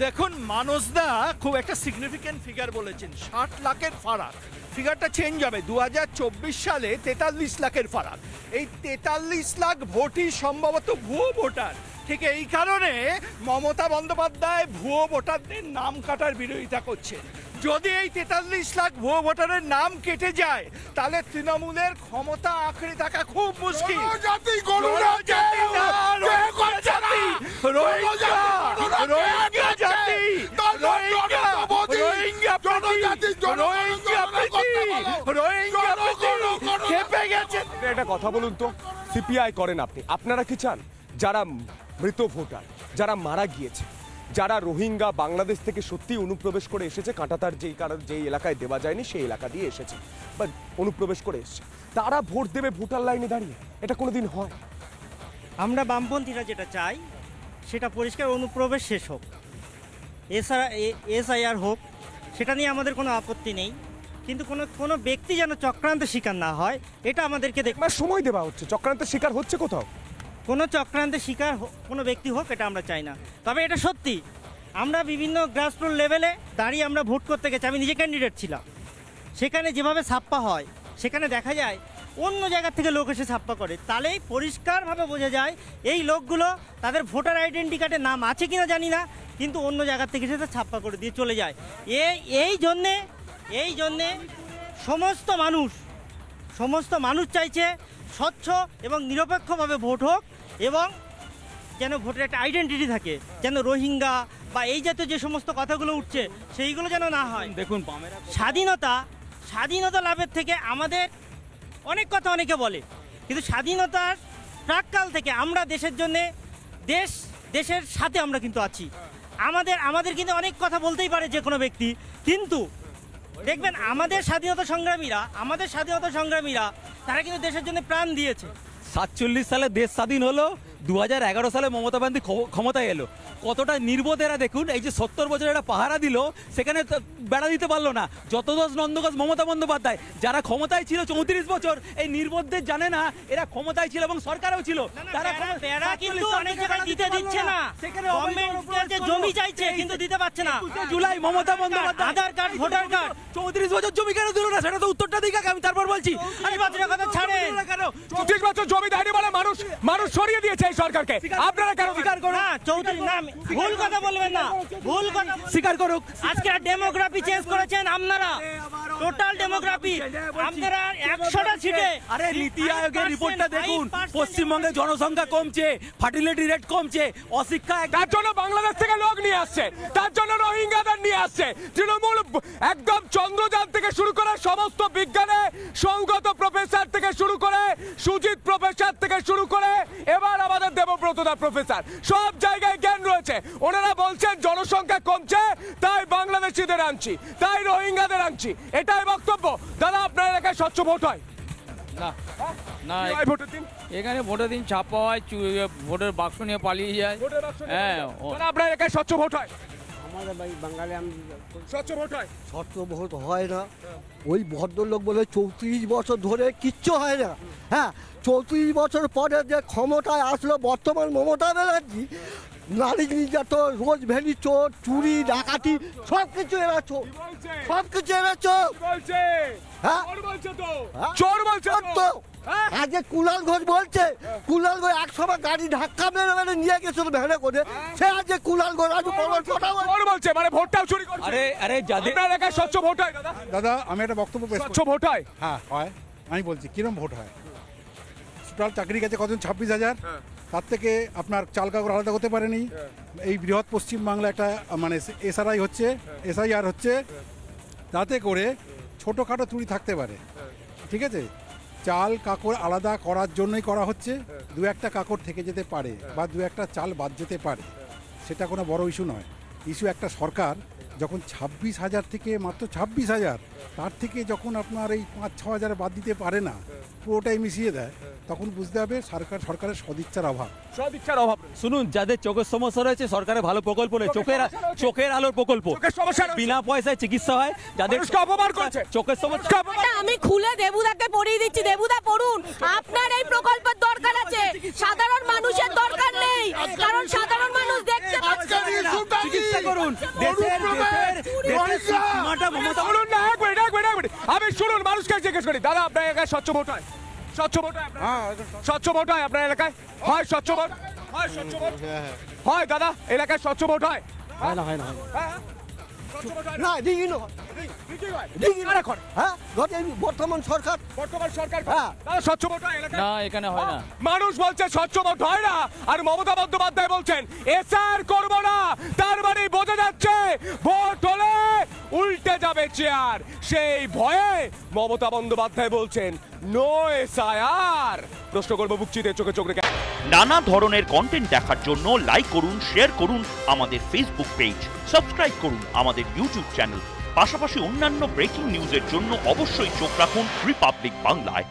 দেখুন মানসদা খুব একটা সিগনিফিক্যান্ট ফিগার বলেছেন, 60 লাখের ফারাক। ফিগারটা চেঞ্জ হবে, 2024 সালে 43 লাখের ফারাক। এই 43 লাখ ভোটই সম্ভবত ভুয়ো ভোটার। ঠিক এই কারণে মমতা বন্দ্যোপাধ্যায় ভুয়ো ভোটারদের নাম কাটার বিরোধিতা করছেন। যদি এই 43 লাখ ভুয়ো ভোটারের নাম কেটে যায় তাহলে তৃণমূলের ক্ষমতা আঁকড়ে থাকা খুব মুশকিল। একটা কথা বলুন তো, সিপিআই করেন আপনি, আপনারা কি চান যারা মৃত ভোটার, যারা মারা গিয়েছে, যারা রোহিঙ্গা বাংলাদেশ থেকে সত্যি অনুপ্রবেশ করে এসেছে, কাঁটাতার যেই এলাকায় দেওয়া যায়নি সেই এলাকা দিয়ে এসেছে বা অনুপ্রবেশ করে এসেছে, তারা ভোট দেবে ভোটার লাইনে দাঁড়িয়ে? এটা কোনোদিন হয়? আমরা বামপন্থীরা যেটা চাই সেটা পরিষ্কার অনুপ্রবেশ শেষ হোক, এসআইআর হোক, সেটা নিয়ে আমাদের কোনো আপত্তি নেই, কিন্তু কোনো ব্যক্তি যেন চক্রান্তের শিকার না হয় এটা আমাদেরকে সময় দেওয়া হচ্ছে। চক্রান্তের শিকার হচ্ছে কোথাও? কোনো চক্রান্তের শিকার কোনো ব্যক্তি হোক এটা আমরা চাই না। তবে এটা সত্যি, আমরা বিভিন্ন গ্রাসরুট লেভেলে দাঁড়িয়ে আমরা ভোট করতে গেছি, আমি নিজে ক্যান্ডিডেট ছিলাম, সেখানে যেভাবে ছাপ্পা হয় সেখানে দেখা যায় অন্য জায়গা থেকে লোক এসে ছাপ্পা করে, তাহলেই পরিষ্কারভাবে বোঝা যায় এই লোকগুলো তাদের ভোটার আইডেন্টি কার্ডে নাম আছে কিনা জানি না, কিন্তু অন্য জায়গা থেকে এসে ছাপ্পা করে দিয়ে চলে যায়। এই জন্যে সমস্ত মানুষ চাইছে স্বচ্ছ এবং নিরপেক্ষভাবে ভোট হোক, এবং যেন ভোটের একটা আইডেন্টিটি থাকে, যেন রোহিঙ্গা বা এই জাতীয় যে সমস্ত কথাগুলো উঠছে সেইগুলো যেন না হয়। দেখুন, স্বাধীনতা লাভের থেকে আমাদের অনেক কথা অনেকে বলে, কিন্তু স্বাধীনতার প্রাক্কাল থেকে আমরা দেশের জন্যে দেশের সাথে আমরা কিন্তু আছি। আমাদের কিন্তু অনেক কথা বলতেই পারে যে কোনো ব্যক্তি, কিন্তু দেখবেন আমাদের স্বাধীনতা সংগ্রামীরা তারা কিন্তু দেশের জন্য প্রাণ দিয়েছে। 47 সালে দেশ স্বাধীন হলো, 2011 সালে মমতা ব্যানার্জি ক্ষমতায় এলো। কতটা নির্বোধেরা দেখুন, এই যে 70 বছর একটা পাহারা দিল সেখানে বেড়া দিতে পারলো না। যত দোষ নন্দঘোষ, মমতা বন্দ্যোপাধ্যায়, যারা ক্ষমতায় ছিল 34 বছর, এই নির্বোধদের জানে না এরা ক্ষমতায় ছিল এবং সরকারও ছিল। তারা কিন্তু অনেক জায়গায় দিতে দিচ্ছে না, জমি চাইছে কিন্তু দিতে পারছে না। জুলাই মমতা বন্দ্যোপাধ্যায় আধার কার্ড, ভোটার কার্ড, 34 বছর জমি কেন দিল না সেটা তো উত্তরটা দিকে আমি তারপর বলছি। কথা ছাড়ে কেন 34 বছর জমি দেয়নি বলে মানুষ সরিয়ে দিয়েছে এই সরকারকে, আপনারা কেন স্বীকার করুন? না, 34 না, ভুল কথা বলবেন না, ভুল কথা স্বীকার করুক। আজকে ডেমোগ্রাফি চেঞ্জ করেছেন আপনারা, টোটাল ডেমোগ্রাফি আপনারা 100টা সিটে। আরে নীতি আয়োগের রিপোর্টটা দেখুন, পশ্চিমবঙ্গে জনসংখ্যা কমছে, ফার্টিলিটি রেট কমছে, অশিক্ষা, তার জন্য বাংলাদেশ থেকে লোক নিয়ে আসছে, তার জন্য রোহিঙ্গাদের নিয়ে আসছে। তৃণমূল একদম চন্দ্রযান থেকে শুরু করে সমস্ত বিজ্ঞানে সৌগত প্রফেসর থেকে শুরু করে সুজিত প্রফেসর থেকে শুরু করে এবার আমাদের দেবব্রতদা প্রফেসর, সব জায়গায় জ্ঞান রয়েছে। ওনারা বলছেন জনসংখ্যা কমছে তাই বাংলাদেশিদের আনছি, তাই রোহিঙ্গাদের আনছি, এটাই বক্তব্য। দাদা, আপনার এলাকায় স্বচ্ছ ভোট হয় না? না, এখানে ভোটের দিন ছাপ্পা হয়, ভোটের বাক্স নিয়ে পালিয়ে যায়। হ্যাঁ, আপনার এলাকায় স্বচ্ছ ভোট হয়? আমাদের বাঙালি স্বচ্ছ ভোট হয়? স্বচ্ছ ভোট হয় না। ওই ভদ্রলোক বলে 34 বছর ধরে কিচ্ছু হয় না। হ্যাঁ, 34 বছর পরে যে ক্ষমতায় আসলো বর্তমান মমতা ব্যানার্জি, নারী নির্যাতন, রোজ ভ্যালি চোর, চুরি, ডাকাতি, সব কিছু এরা চোর, সব কিছু এরা চোর। হ্যাঁ, চোর বলছে তো আজকে কুণাল ঘোষ বলছে, কুণাল ঘোষ 100 গাড়ি ধাক্কা মেরে নিয়ে গেছিল ভ্যানে করে, সে আজকে কুণাল ঘোষ আজ বলছে মানে ভোটটাও চুরি করছে। আরে যাদের আপনার এলাকায় স্বচ্ছ ভোট হয়? দাদা, আমি একটা বক্তব্য পেশ স্বচ্ছ ভোট হয়? হ্যাঁ হয়। আমি বলছি কিরম ভোট হয়। টোটাল চাকরি গেছে কজন? 26,000। তার থেকে আপনার চাল কাপড় আলাদা হতে পারেনি। এই বৃহৎ পশ্চিমবাংলা একটা মানে এসআরআই হচ্ছে, এসআইআর হচ্ছে, তাতে করে ছোটোখাটো চুরি থাকতে পারে, ঠিক আছে? চাল কাকড় আলাদা করার জন্যই করা হচ্ছে। দু একটা কাকড় থেকে যেতে পারে বা দু একটা চাল বাদ যেতে পারে, সেটা কোনো বড় ইস্যু নয়। ইস্যু একটা সরকার যখন 26,000 থেকে মাত্র 26,000, তার থেকে যখন আপনার এই 5-6 হাজার বাদ দিতে পারে না, পুরোটাই মিশিয়ে দেয়, তখন বুঝতে হবে সরকারের সদিচ্ছার অভাব। সদিচ্ছার অভাব। শুনুন, যাদের চোখের সমস্যা রয়েছে সরকারের ভালো প্রকল্প নেই, চোখের আলোর প্রকল্প, চোখের সমস্যা রয়েছে। বিনা পয়সায় চিকিৎসা হয়, যাদের মানুষকে অপমান করছে। চোখের সমস্যা। আমি খুলে দেবুদাকে পড়িয়ে দিচ্ছি, দেবুদা পড়ুন। আপনার এই প্রকল্পের দরকার আছে, সাধারণ মানুষের দরকার নেই, কারণ সাধারণ মানুষ দেখতে পাচ্ছে না। চিকিৎসা করুন, দেশের সীমাটা মমতা বলুন না, এক মিনিট। আমি শুনুন, মানুষকে জিজ্ঞেস করি, দাদা আপনার এলাকায় স্বচ্ছ ভোট হয়? স্বচ্ছ ভোট হয় আপনার? স্বচ্ছ ভোট হয় আপনার এলাকায়? হয় স্বচ্ছ ভোট? হয় স্বচ্ছ ভোট? হয় দাদা, এলাকায় স্বচ্ছ ভোট হয়? হয় না হ্যাঁ? স্বচ্ছ ভোট হয় না? না দিঘিন ঠিকই হয়। দিঘিন কারা করে? হ্যাঁ বর্তমান সরকার বর্তমান সরকার করে। হ্যাঁ। দাদা স্বচ্ছ ভোট হয় এলাকায়? না এখানে হয় না। মানুষ বলছে স্বচ্ছ ভোট হয় না, আর মমতা বন্দ্যোপাধ্যায় বলছেন এসআর করব না। তার মানে বোঝা যাচ্ছে ভোট হলে উল্টে যাবে চেয়ার। সেই ভয়ে মমতা বন্দ্যোপাধ্যায় বলছেন নো এসআইআর। প্রশ্ন করবো বুকচিতে চোখে চোখ রেখে। নানা ধরনের কন্টেন্ট দেখার জন্য লাইক করুন, শেয়ার করুন আমাদের ফেসবুক পেজ, সাবস্ক্রাইব করুন আমাদের ইউটিউব চ্যানেল। পাশাপাশি অন্যান্য ব্রেকিং নিউজের জন্য অবশ্যই চোখ রাখুন রিপাবলিক বাংলায়।